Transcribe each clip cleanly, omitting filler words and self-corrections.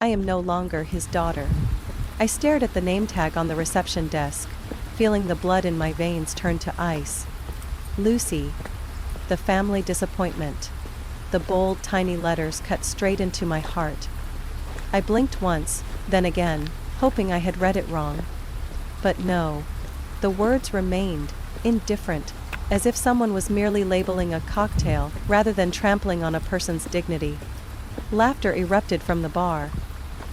I am no longer his daughter. I stared at the name tag on the reception desk, feeling the blood in my veins turn to ice. Lucy. The family disappointment. The bold, tiny letters cut straight into my heart. I blinked once, then again, hoping I had read it wrong. But no. The words remained, indifferent, as if someone was merely labeling a cocktail rather than trampling on a person's dignity. Laughter erupted from the bar.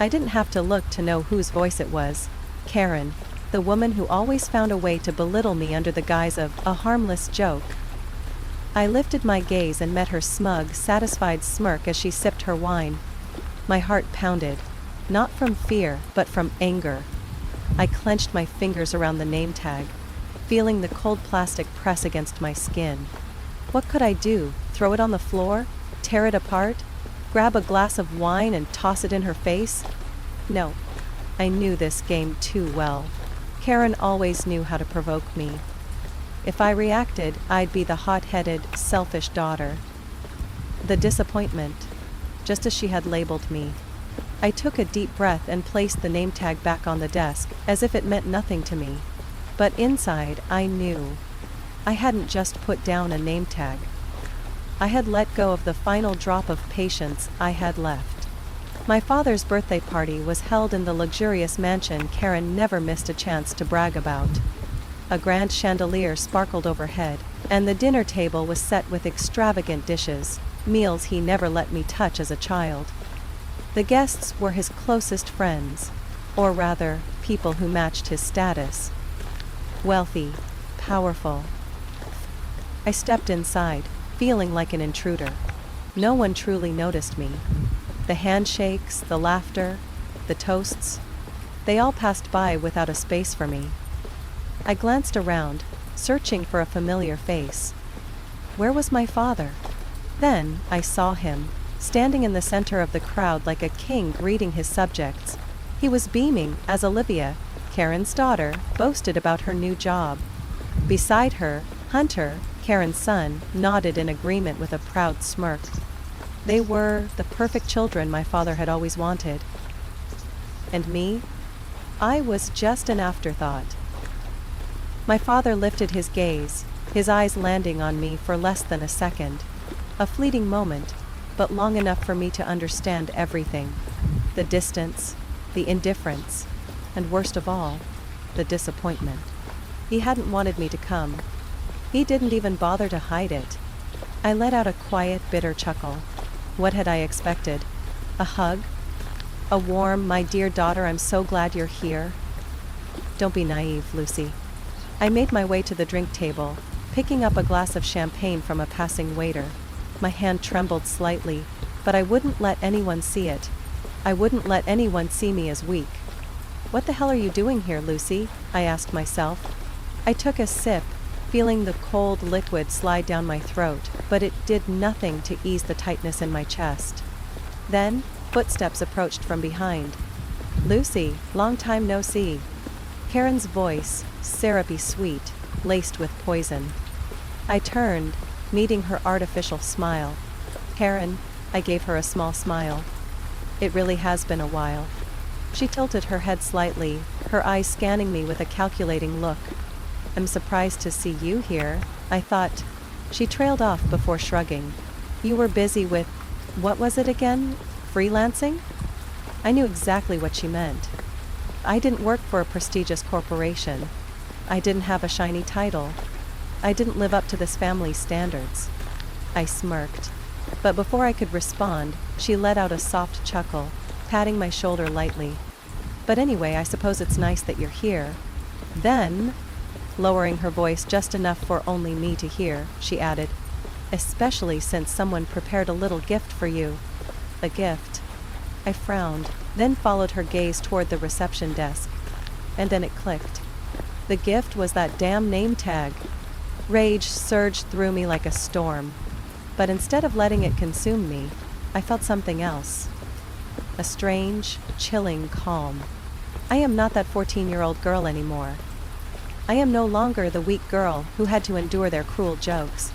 I didn't have to look to know whose voice it was. Karen, the woman who always found a way to belittle me under the guise of a harmless joke. I lifted my gaze and met her smug, satisfied smirk as she sipped her wine. My heart pounded, not from fear, but from anger. I clenched my fingers around the name tag, feeling the cold plastic press against my skin. What could I do? Throw it on the floor? Tear it apart? Grab a glass of wine and toss it in her face? No. I knew this game too well. Karen always knew how to provoke me. If I reacted, I'd be the hot-headed, selfish daughter. The disappointment, just as she had labeled me. I took a deep breath and placed the name tag back on the desk, as if it meant nothing to me. But inside, I knew. I hadn't just put down a name tag. I had let go of the final drop of patience I had left. My father's birthday party was held in the luxurious mansion Karen never missed a chance to brag about. A grand chandelier sparkled overhead, and the dinner table was set with extravagant dishes, meals he never let me touch as a child. The guests were his closest friends, or rather, people who matched his status. Wealthy, powerful. I stepped inside, feeling like an intruder. No one truly noticed me. The handshakes, the laughter, the toasts, they all passed by without a space for me. I glanced around, searching for a familiar face. Where was my father? Then, I saw him, standing in the center of the crowd like a king greeting his subjects. He was beaming as Olivia, Karen's daughter, boasted about her new job. Beside her, Hunter, Karen's son, nodded in agreement with a proud smirk. They were the perfect children my father had always wanted. And me? I was just an afterthought. My father lifted his gaze, his eyes landing on me for less than a second. A fleeting moment, but long enough for me to understand everything. The distance, the indifference, and worst of all, the disappointment. He hadn't wanted me to come. He didn't even bother to hide it. I let out a quiet, bitter chuckle. What had I expected? A hug? A warm, "My dear daughter, I'm so glad you're here"? Don't be naive, Lucy. I made my way to the drink table, picking up a glass of champagne from a passing waiter. My hand trembled slightly, but I wouldn't let anyone see it. I wouldn't let anyone see me as weak. What the hell are you doing here, Lucy? I asked myself. I took a sip, feeling the cold liquid slide down my throat, but it did nothing to ease the tightness in my chest. Then, footsteps approached from behind. Lucy, long time no see. Karen's voice, syrupy sweet, laced with poison. I turned, meeting her artificial smile. Karen, I gave her a small smile. It really has been a while. She tilted her head slightly, her eyes scanning me with a calculating look. I'm surprised to see you here, I thought. She trailed off before shrugging. You were busy with, what was it again? Freelancing? I knew exactly what she meant. I didn't work for a prestigious corporation. I didn't have a shiny title. I didn't live up to this family's standards. I smirked. But before I could respond, she let out a soft chuckle, patting my shoulder lightly. But anyway, I suppose it's nice that you're here. Then, lowering her voice just enough for only me to hear, she added, especially since someone prepared a little gift for you. A gift. I frowned, then followed her gaze toward the reception desk. And then it clicked. The gift was that damn name tag. Rage surged through me like a storm. But instead of letting it consume me, I felt something else. A strange, chilling calm. I am not that 14-year-old girl anymore. I am no longer the weak girl who had to endure their cruel jokes.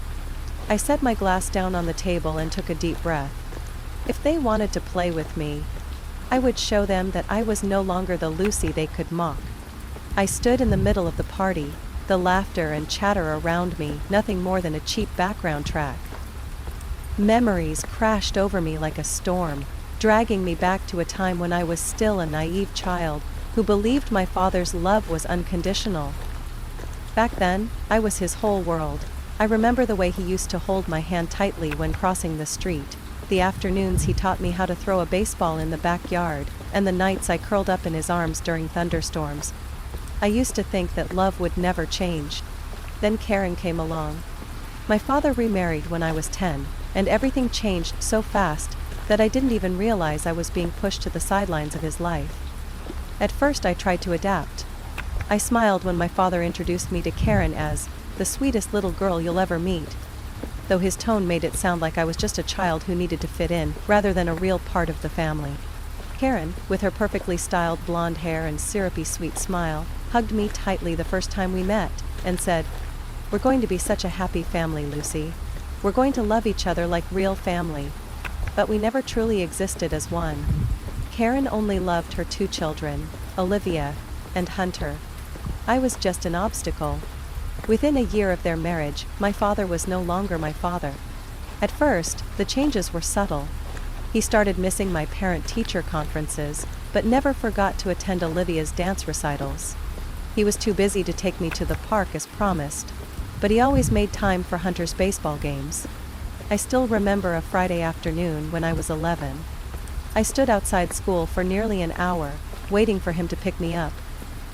I set my glass down on the table and took a deep breath. If they wanted to play with me, I would show them that I was no longer the Lucy they could mock. I stood in the middle of the party, the laughter and chatter around me nothing more than a cheap background track. Memories crashed over me like a storm, dragging me back to a time when I was still a naive child who believed my father's love was unconditional. Back then, I was his whole world. I remember the way he used to hold my hand tightly when crossing the street, the afternoons he taught me how to throw a baseball in the backyard, and the nights I curled up in his arms during thunderstorms. I used to think that love would never change. Then Karen came along. My father remarried when I was 10, and everything changed so fast that I didn't even realize I was being pushed to the sidelines of his life. At first I tried to adapt. I smiled when my father introduced me to Karen as the sweetest little girl you'll ever meet, though his tone made it sound like I was just a child who needed to fit in rather than a real part of the family. Karen, with her perfectly styled blonde hair and syrupy sweet smile, hugged me tightly the first time we met and said, "We're going to be such a happy family, Lucy. We're going to love each other like real family." But we never truly existed as one. Karen only loved her 2 children, Olivia and Hunter. I was just an obstacle. Within a year of their marriage, my father was no longer my father. At first, the changes were subtle. He started missing my parent-teacher conferences, but never forgot to attend Olivia's dance recitals. He was too busy to take me to the park as promised, but he always made time for Hunter's baseball games. I still remember a Friday afternoon when I was 11. I stood outside school for nearly an hour, waiting for him to pick me up,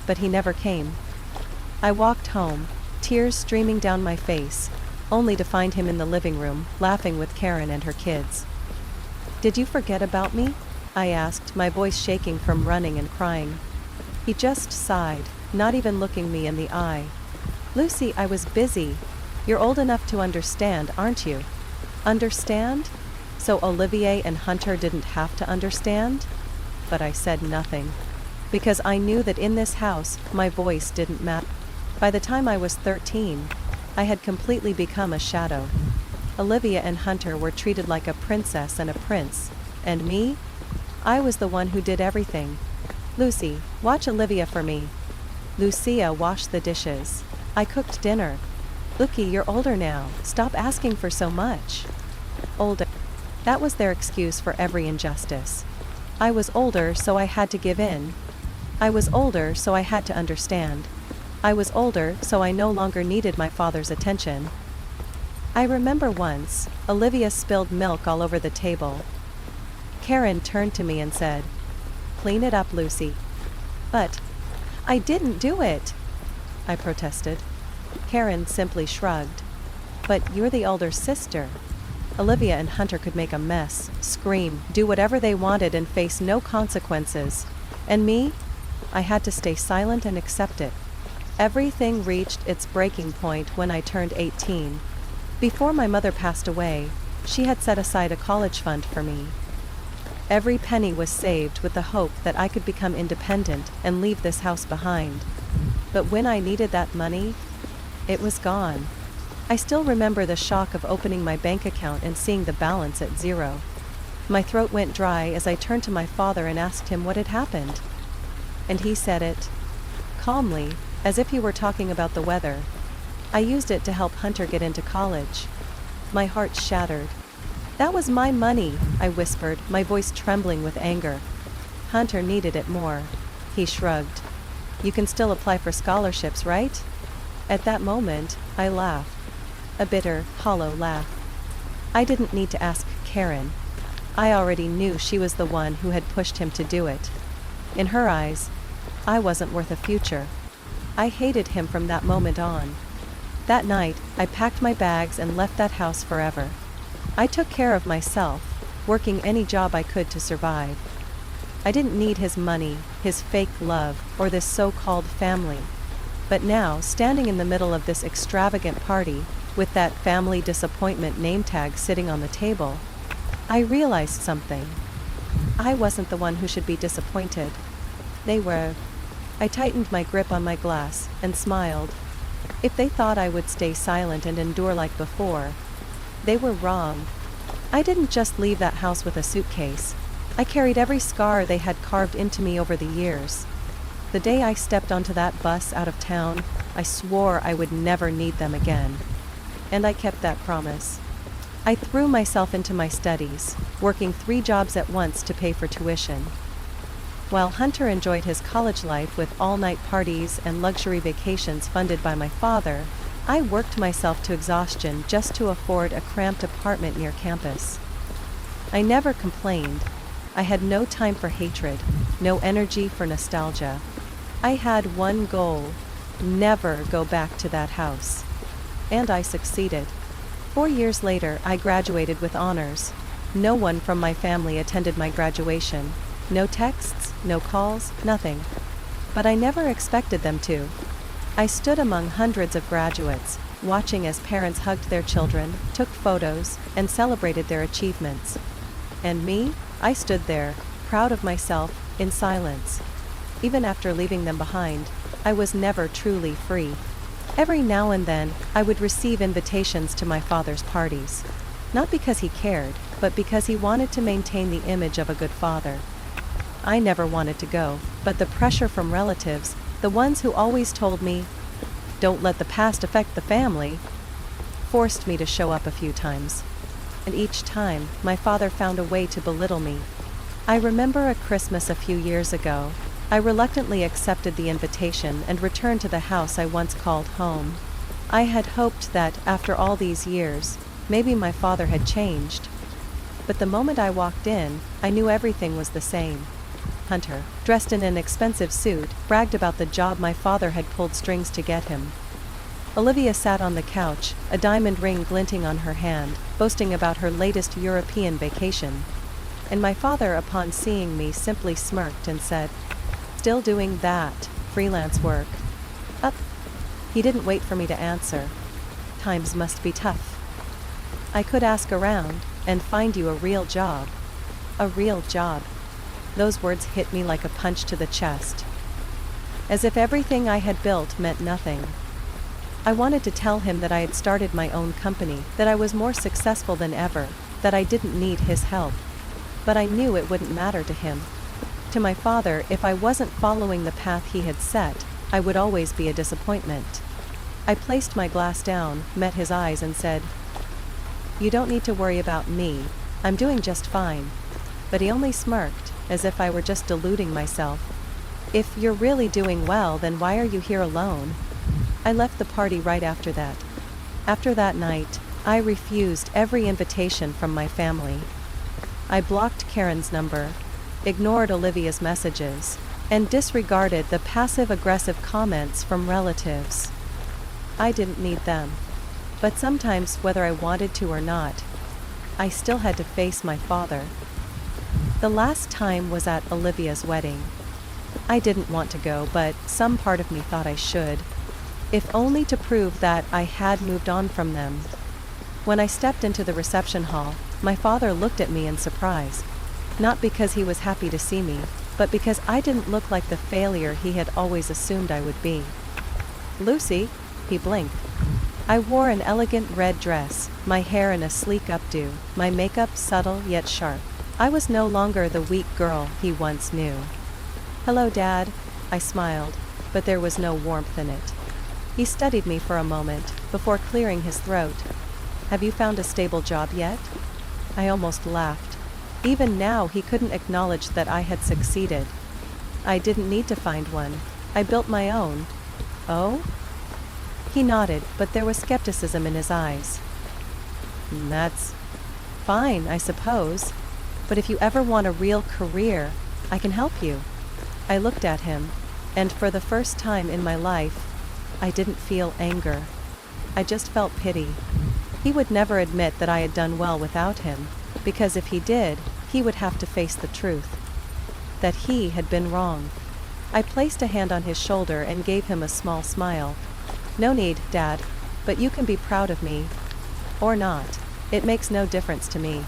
but he never came. I walked home, tears streaming down my face, only to find him in the living room, laughing with Karen and her kids. "Did you forget about me?" I asked, my voice shaking from running and crying. He just sighed, not even looking me in the eye. "Lucy, I was busy. You're old enough to understand, aren't you?" Understand? So Olivier and Hunter didn't have to understand? But I said nothing, because I knew that in this house, my voice didn't matter. By the time I was 13, I had completely become a shadow. Olivia and Hunter were treated like a princess and a prince, and me? I was the one who did everything. "Lucy, watch Olivia for me." Lucia washed the dishes. I cooked dinner. "Looky, you're older now, stop asking for so much." Older. That was their excuse for every injustice. I was older, so I had to give in. I was older, so I had to understand. I was older, so I no longer needed my father's attention. I remember once, Olivia spilled milk all over the table. Karen turned to me and said, "Clean it up, Lucy." "But I didn't do it," I protested. Karen simply shrugged. "But you're the older sister." Olivia and Hunter could make a mess, scream, do whatever they wanted and face no consequences. And me? I had to stay silent and accept it. Everything reached its breaking point when I turned 18. Before my mother passed away, she had set aside a college fund for me. Every penny was saved with the hope that I could become independent and leave this house behind. But when I needed that money, it was gone. I still remember the shock of opening my bank account and seeing the balance at 0. My throat went dry as I turned to my father and asked him what had happened. And he said it calmly, as if he were talking about the weather. "I used it to help Hunter get into college." My heart shattered. "That was my money," I whispered, my voice trembling with anger. "Hunter needed it more." He shrugged. "You can still apply for scholarships, right?" At that moment, I laughed. A bitter, hollow laugh. I didn't need to ask Karen. I already knew she was the one who had pushed him to do it. In her eyes, I wasn't worth a future. I hated him from that moment on. That night, I packed my bags and left that house forever. I took care of myself, working any job I could to survive. I didn't need his money, his fake love, or this so-called family. But now, standing in the middle of this extravagant party, with that family disappointment name tag sitting on the table, I realized something. I wasn't the one who should be disappointed. They were. I tightened my grip on my glass and smiled. If they thought I would stay silent and endure like before, they were wrong. I didn't just leave that house with a suitcase. I carried every scar they had carved into me over the years. The day I stepped onto that bus out of town, I swore I would never need them again. And I kept that promise. I threw myself into my studies, working 3 jobs at once to pay for tuition. While Hunter enjoyed his college life with all-night parties and luxury vacations funded by my father, I worked myself to exhaustion just to afford a cramped apartment near campus. I never complained. I had no time for hatred, no energy for nostalgia. I had one goal: never go back to that house. And I succeeded. 4 years later, I graduated with honors. No one from my family attended my graduation. No texts, no calls, nothing. But I never expected them to. I stood among hundreds of graduates, watching as parents hugged their children, took photos, and celebrated their achievements. And me? I stood there, proud of myself, in silence. Even after leaving them behind, I was never truly free. Every now and then, I would receive invitations to my father's parties. Not because he cared, but because he wanted to maintain the image of a good father. I never wanted to go, but the pressure from relatives, the ones who always told me, "Don't let the past affect the family," forced me to show up a few times. And each time, my father found a way to belittle me. I remember a Christmas a few years ago. I reluctantly accepted the invitation and returned to the house I once called home. I had hoped that, after all these years, maybe my father had changed. But the moment I walked in, I knew everything was the same. Hunter, dressed in an expensive suit, bragged about the job my father had pulled strings to get him. Olivia sat on the couch, a diamond ring glinting on her hand, boasting about her latest European vacation. And my father, upon seeing me, simply smirked and said, "Still doing that freelance work?" Up. He didn't wait for me to answer. "Times must be tough. I could ask around and find you a real job." A real job. Those words hit me like a punch to the chest. As if everything I had built meant nothing. I wanted to tell him that I had started my own company, that I was more successful than ever, that I didn't need his help. But I knew it wouldn't matter to him. To my father, if I wasn't following the path he had set, I would always be a disappointment. I placed my glass down, met his eyes, and said, "You don't need to worry about me. I'm doing just fine." But he only smirked, as if I were just deluding myself. "If you're really doing well, then why are you here alone?" I left the party right after that. After that night, I refused every invitation from my family. I blocked Karen's number, ignored Olivia's messages, and disregarded the passive-aggressive comments from relatives. I didn't need them. But sometimes, whether I wanted to or not, I still had to face my father. The last time was at Olivia's wedding. I didn't want to go, but some part of me thought I should, if only to prove that I had moved on from them. When I stepped into the reception hall, my father looked at me in surprise. Not because he was happy to see me, but because I didn't look like the failure he had always assumed I would be. "Lucy," he blinked. I wore an elegant red dress, my hair in a sleek updo, my makeup subtle yet sharp. I was no longer the weak girl he once knew. "Hello, Dad," I smiled, but there was no warmth in it. He studied me for a moment, before clearing his throat. "Have you found a stable job yet?" I almost laughed. Even now he couldn't acknowledge that I had succeeded. I didn't need to find one. I built my own. "Oh?" He nodded, but there was skepticism in his eyes. "That's fine, I suppose. But if you ever want a real career, I can help you." I looked at him, and for the first time in my life, I didn't feel anger. I just felt pity. He would never admit that I had done well without him, because if he did, he would have to face the truth. That he had been wrong. I placed a hand on his shoulder and gave him a small smile. "No need, Dad, but you can be proud of me. Or not. It makes no difference to me."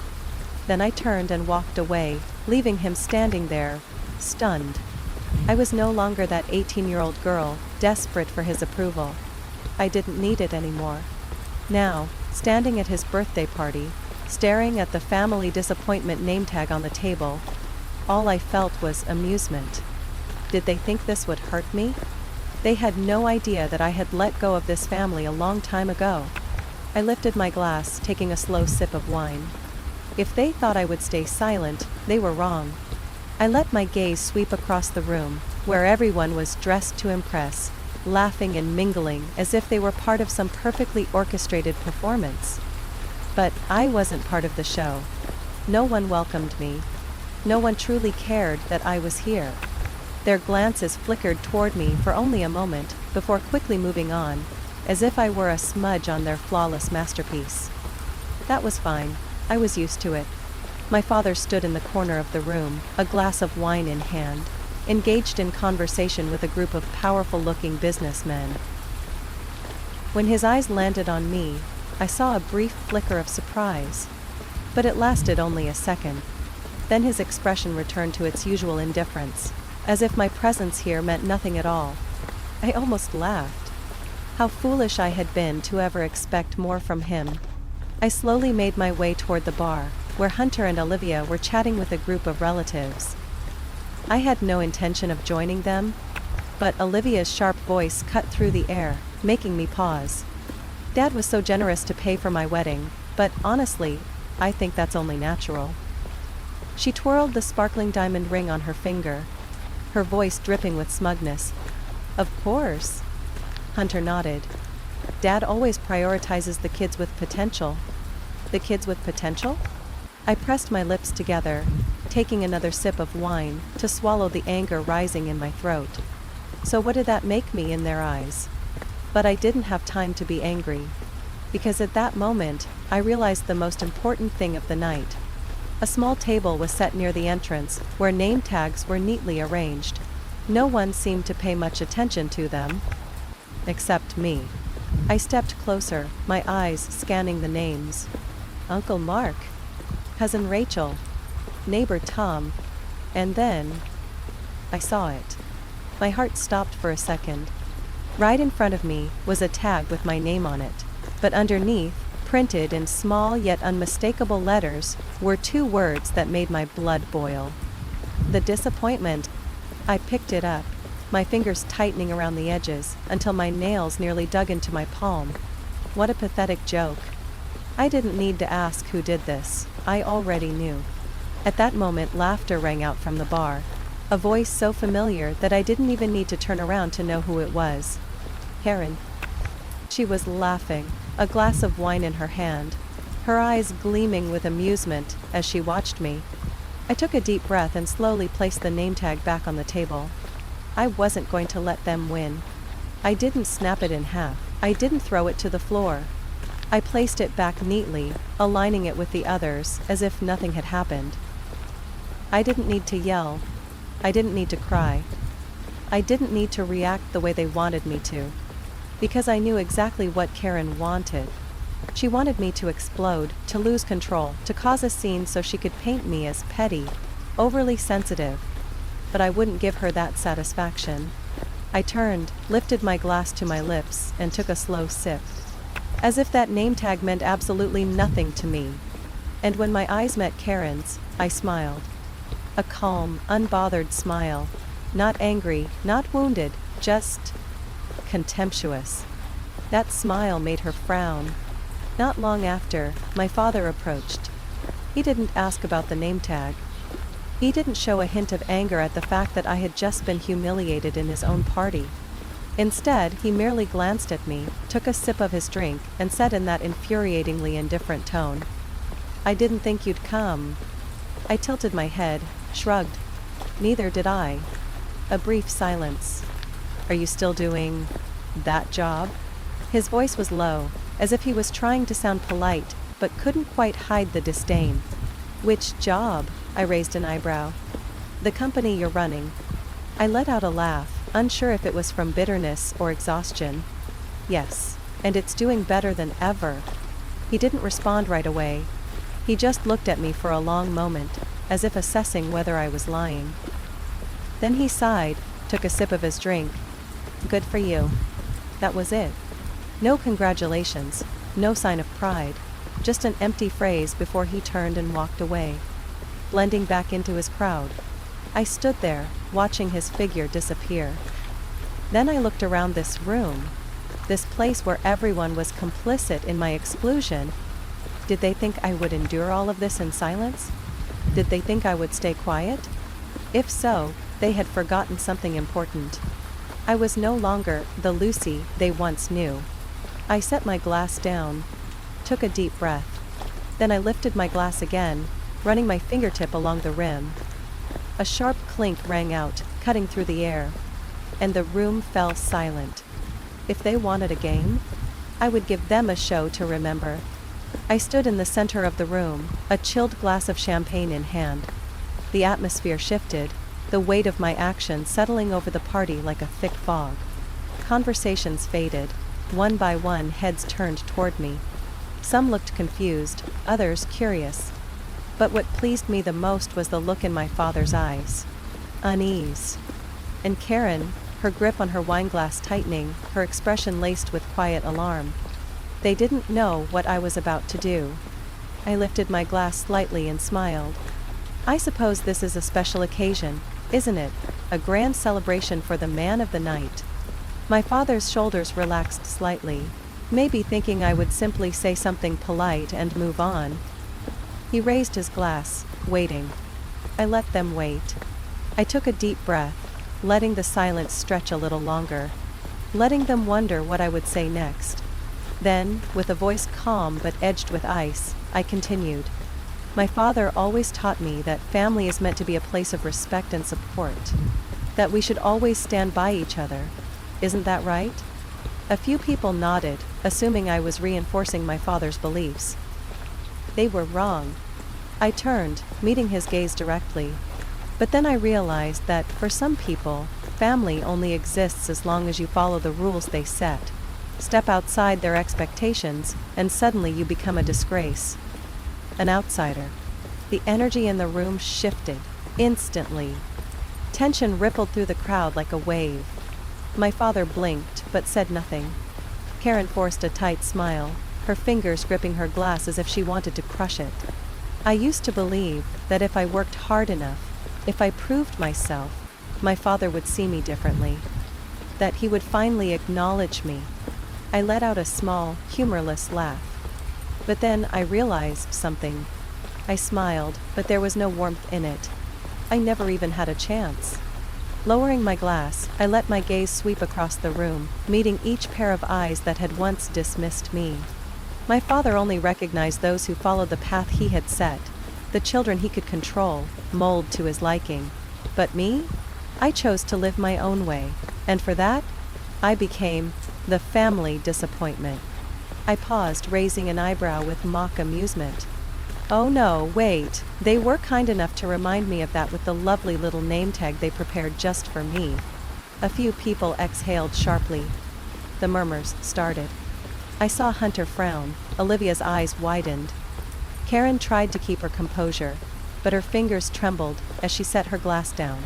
Then I turned and walked away, leaving him standing there, stunned. I was no longer that 18-year-old girl, desperate for his approval. I didn't need it anymore. Now, standing at his birthday party, staring at the family disappointment name tag on the table, all I felt was amusement. Did they think this would hurt me? They had no idea that I had let go of this family a long time ago. I lifted my glass, taking a slow sip of wine. If they thought I would stay silent, they were wrong. I let my gaze sweep across the room, where everyone was dressed to impress, laughing and mingling as if they were part of some perfectly orchestrated performance. But I wasn't part of the show. No one welcomed me. No one truly cared that I was here. Their glances flickered toward me for only a moment, before quickly moving on, as if I were a smudge on their flawless masterpiece. That was fine. I was used to it. My father stood in the corner of the room, a glass of wine in hand, engaged in conversation with a group of powerful-looking businessmen. When his eyes landed on me, I saw a brief flicker of surprise. But it lasted only a second. Then his expression returned to its usual indifference, as if my presence here meant nothing at all. I almost laughed. How foolish I had been to ever expect more from him. I slowly made my way toward the bar, where Hunter and Olivia were chatting with a group of relatives. I had no intention of joining them, but Olivia's sharp voice cut through the air, making me pause. Dad was so generous to pay for my wedding, but honestly, I think that's only natural. She twirled the sparkling diamond ring on her finger, her voice dripping with smugness. Of course. Hunter nodded. Dad always prioritizes the kids with potential. The kids with potential? I pressed my lips together, taking another sip of wine to swallow the anger rising in my throat. So what did that make me in their eyes? But I didn't have time to be angry, because at that moment, I realized the most important thing of the night. A small table was set near the entrance, where name tags were neatly arranged. No one seemed to pay much attention to them. Except me. I stepped closer, my eyes scanning the names. Uncle Mark. Cousin Rachel. Neighbor Tom. And then I saw it. My heart stopped for a second. Right in front of me was a tag with my name on it, but underneath, printed in small yet unmistakable letters, were two words that made my blood boil. The disappointment. I picked it up, my fingers tightening around the edges until my nails nearly dug into my palm. What a pathetic joke. I didn't need to ask who did this. I already knew. At that moment, laughter rang out from the bar, a voice so familiar that I didn't even need to turn around to know who it was. Karen. She was laughing, a glass of wine in her hand, her eyes gleaming with amusement as she watched me. I took a deep breath and slowly placed the name tag back on the table. I wasn't going to let them win. I didn't snap it in half. I didn't throw it to the floor. I placed it back neatly, aligning it with the others as if nothing had happened. I didn't need to yell. I didn't need to cry. I didn't need to react the way they wanted me to. Because I knew exactly what Karen wanted. She wanted me to explode, to lose control, to cause a scene so she could paint me as petty, overly sensitive. But I wouldn't give her that satisfaction. I turned, lifted my glass to my lips, and took a slow sip. As if that name tag meant absolutely nothing to me. And when my eyes met Karen's, I smiled. A calm, unbothered smile. Not angry, not wounded, just contemptuous. That smile made her frown. Not long after, my father approached. He didn't ask about the name tag. He didn't show a hint of anger at the fact that I had just been humiliated in his own party. Instead, he merely glanced at me, took a sip of his drink, and said in that infuriatingly indifferent tone, "I didn't think you'd come." I tilted my head, shrugged. Neither did I. A brief silence. "Are you still doing that job?" His voice was low, as if he was trying to sound polite, but couldn't quite hide the disdain. "Which job?" I raised an eyebrow. "The company you're running." I let out a laugh, unsure if it was from bitterness or exhaustion. "Yes, and it's doing better than ever." He didn't respond right away. He just looked at me for a long moment, as if assessing whether I was lying. Then he sighed, took a sip of his drink. "Good for you." That was it. No congratulations, no sign of pride, just an empty phrase before he turned and walked away, blending back into his crowd. I stood there, watching his figure disappear. Then I looked around this room, this place where everyone was complicit in my exclusion. Did they think I would endure all of this in silence? Did they think I would stay quiet? If so, they had forgotten something important. I was no longer the Lucy they once knew. I set my glass down, took a deep breath. Then I lifted my glass again, running my fingertip along the rim. A sharp clink rang out, cutting through the air, and the room fell silent. If they wanted a game, I would give them a show to remember. I stood in the center of the room, a chilled glass of champagne in hand. The atmosphere shifted, the weight of my actions settling over the party like a thick fog. Conversations faded. One by one, heads turned toward me. Some looked confused, others curious. But what pleased me the most was the look in my father's eyes. Unease. And Karen, her grip on her wineglass tightening, her expression laced with quiet alarm. They didn't know what I was about to do. I lifted my glass slightly and smiled. I suppose this is a special occasion, isn't it? A grand celebration for the man of the night. My father's shoulders relaxed slightly, maybe thinking I would simply say something polite and move on. He raised his glass, waiting. I let them wait. I took a deep breath, letting the silence stretch a little longer, letting them wonder what I would say next. Then, with a voice calm but edged with ice, I continued. My father always taught me that family is meant to be a place of respect and support, that we should always stand by each other. Isn't that right? A few people nodded, assuming I was reinforcing my father's beliefs. They were wrong. I turned, meeting his gaze directly. But then I realized that, for some people, family only exists as long as you follow the rules they set. Step outside their expectations, and suddenly you become a disgrace. An outsider. The energy in the room shifted, instantly. Tension rippled through the crowd like a wave. My father blinked, but said nothing. Karen forced a tight smile, her fingers gripping her glass as if she wanted to crush it. I used to believe that if I worked hard enough, if I proved myself, my father would see me differently. That he would finally acknowledge me. I let out a small, humorless laugh. But then I realized something. I smiled, but there was no warmth in it. I never even had a chance. Lowering my glass, I let my gaze sweep across the room, meeting each pair of eyes that had once dismissed me. My father only recognized those who followed the path he had set, the children he could control, mold to his liking. But me? I chose to live my own way, and for that, I became the family disappointment. I paused, raising an eyebrow with mock amusement. Oh no, wait, they were kind enough to remind me of that with the lovely little name tag they prepared just for me. A few people exhaled sharply. The murmurs started. I saw Hunter frown, Olivia's eyes widened. Karen tried to keep her composure, but her fingers trembled as she set her glass down.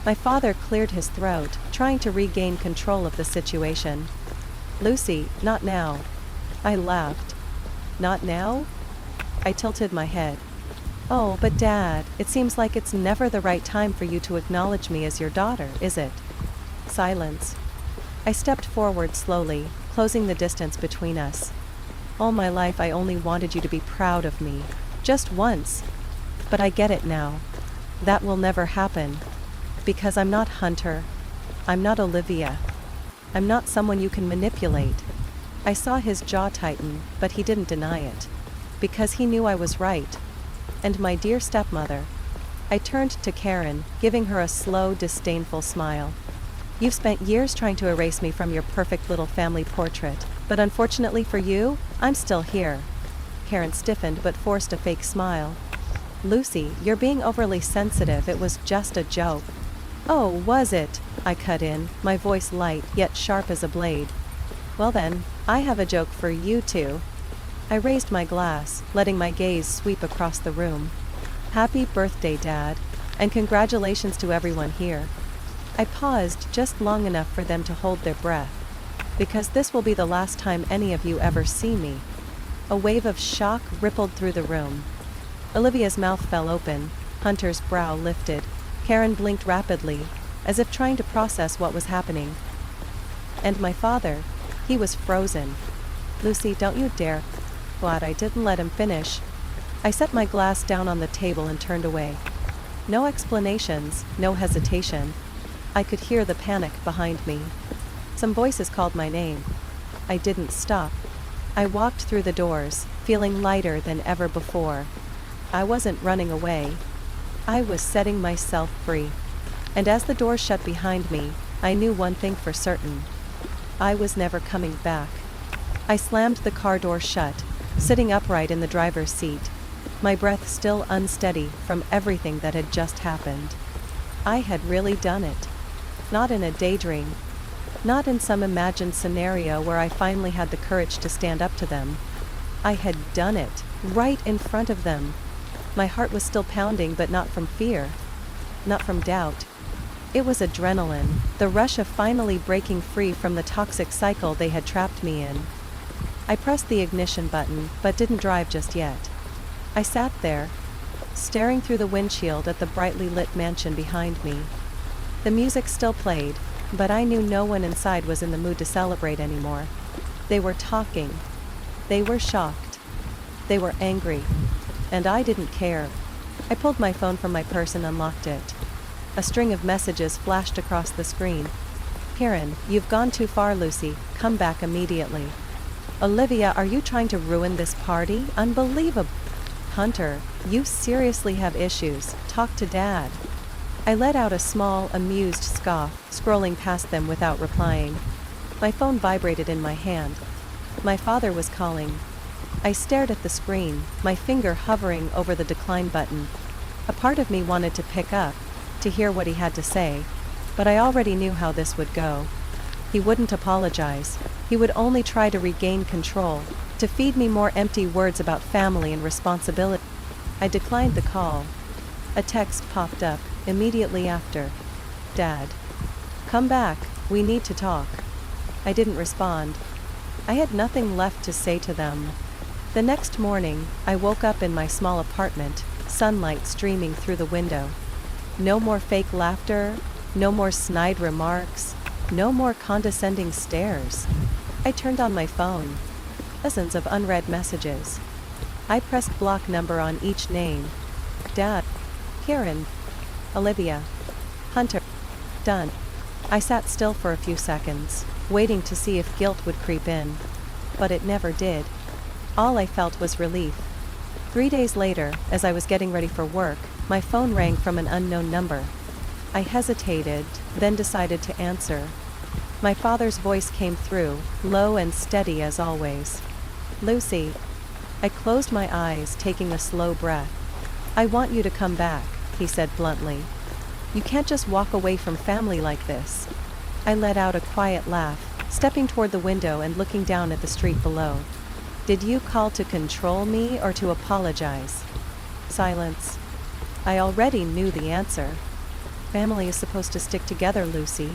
My father cleared his throat, trying to regain control of the situation. Lucy, not now. I laughed. Not now? I tilted my head. Oh, but Dad, it seems like it's never the right time for you to acknowledge me as your daughter, is it? Silence. I stepped forward slowly, closing the distance between us. All my life I only wanted you to be proud of me. Just once. But I get it now. That will never happen. Because I'm not Hunter. I'm not Olivia. I'm not someone you can manipulate. I saw his jaw tighten, but he didn't deny it. Because he knew I was right. And my dear stepmother. I turned to Karen, giving her a slow, disdainful smile. You've spent years trying to erase me from your perfect little family portrait, but unfortunately for you, I'm still here. Karen stiffened but forced a fake smile. Lucy, you're being overly sensitive, it was just a joke. Oh, was it? I cut in, my voice light yet sharp as a blade. Well then, I have a joke for you too. I raised my glass, letting my gaze sweep across the room. Happy birthday, Dad, and congratulations to everyone here. I paused just long enough for them to hold their breath. Because this will be the last time any of you ever see me. A wave of shock rippled through the room. Olivia's mouth fell open, Hunter's brow lifted. Karen blinked rapidly, as if trying to process what was happening. And my father, he was frozen. Lucy, don't you dare. Glad I didn't let him finish. I set my glass down on the table and turned away. No explanations, no hesitation. I could hear the panic behind me. Some voices called my name. I didn't stop. I walked through the doors, feeling lighter than ever before. I wasn't running away. I was setting myself free. And as the doors shut behind me, I knew one thing for certain. I was never coming back. I slammed the car door shut, sitting upright in the driver's seat, my breath still unsteady from everything that had just happened. I had really done it. Not in a daydream. Not in some imagined scenario where I finally had the courage to stand up to them. I had done it, right in front of them. My heart was still pounding, but not from fear. Not from doubt. It was adrenaline, the rush of finally breaking free from the toxic cycle they had trapped me in. I pressed the ignition button, but didn't drive just yet. I sat there, staring through the windshield at the brightly lit mansion behind me. The music still played, but I knew no one inside was in the mood to celebrate anymore. They were talking. They were shocked. They were angry. And I didn't care. I pulled my phone from my purse and unlocked it. A string of messages flashed across the screen. Karen, you've gone too far, Lucy. Come back immediately. Olivia, are you trying to ruin this party? Unbelievable. Hunter, you seriously have issues. Talk to Dad. I let out a small, amused scoff, scrolling past them without replying. My phone vibrated in my hand. My father was calling. I stared at the screen, my finger hovering over the decline button. A part of me wanted to pick up, to hear what he had to say, but I already knew how this would go. He wouldn't apologize. He would only try to regain control, to feed me more empty words about family and responsibility. I declined the call. A text popped up immediately after. Dad. Come back, we need to talk. I didn't respond. I had nothing left to say to them. The next morning, I woke up in my small apartment, sunlight streaming through the window. No more fake laughter, no more snide remarks, no more condescending stares. I turned on my phone. Dozens of unread messages. I pressed block number on each name. Dad. Karen. Olivia. Hunter. Done. I sat still for a few seconds, waiting to see if guilt would creep in. But it never did. All I felt was relief. 3 days later, as I was getting ready for work, my phone rang from an unknown number. I hesitated, then decided to answer. My father's voice came through, low and steady as always. Lucy. I closed my eyes, taking a slow breath. I want you to come back, he said bluntly. You can't just walk away from family like this. I let out a quiet laugh, stepping toward the window and looking down at the street below. Did you call to control me or to apologize? Silence. I already knew the answer. Family is supposed to stick together, Lucy.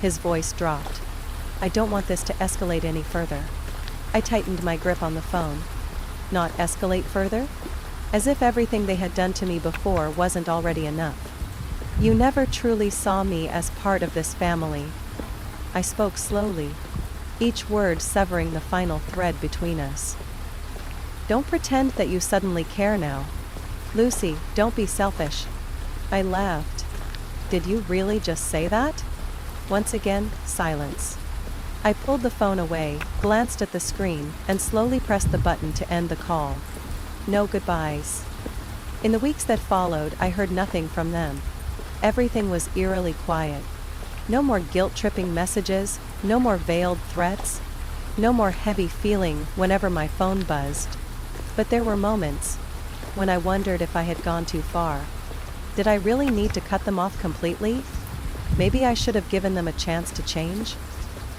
His voice dropped. I don't want this to escalate any further. I tightened my grip on the phone. Not escalate further? As if everything they had done to me before wasn't already enough. You never truly saw me as part of this family. I spoke slowly, each word severing the final thread between us. Don't pretend that you suddenly care now. Lucy, don't be selfish. I laughed. Did you really just say that? Once again, silence. I pulled the phone away, glanced at the screen, and slowly pressed the button to end the call. No goodbyes. In the weeks that followed, I heard nothing from them. Everything was eerily quiet. No more guilt-tripping messages, no more veiled threats, no more heavy feeling whenever my phone buzzed. But there were moments when I wondered if I had gone too far. Did I really need to cut them off completely? Maybe I should have given them a chance to change?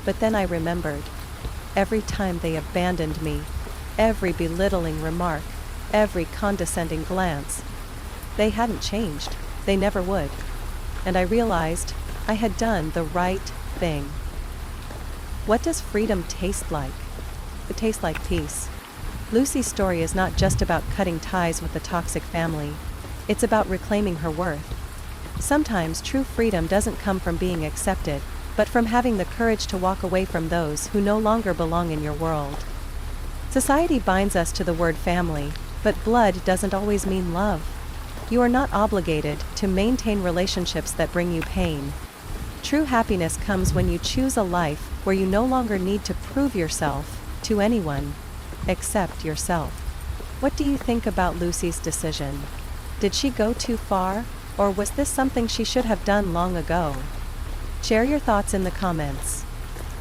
But then I remembered. Every time they abandoned me, every belittling remark, every condescending glance. They hadn't changed. They never would. And I realized I had done the right thing. What does freedom taste like? It tastes like peace. Lucy's story is not just about cutting ties with a toxic family. It's about reclaiming her worth. Sometimes true freedom doesn't come from being accepted, but from having the courage to walk away from those who no longer belong in your world. Society binds us to the word family, but blood doesn't always mean love. You are not obligated to maintain relationships that bring you pain. True happiness comes when you choose a life where you no longer need to prove yourself to anyone except yourself. What do you think about Lucy's decision? Did she go too far, or was this something she should have done long ago? Share your thoughts in the comments.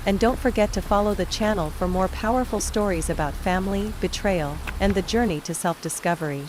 And don't forget to follow the channel for more powerful stories about family, betrayal, and the journey to self-discovery.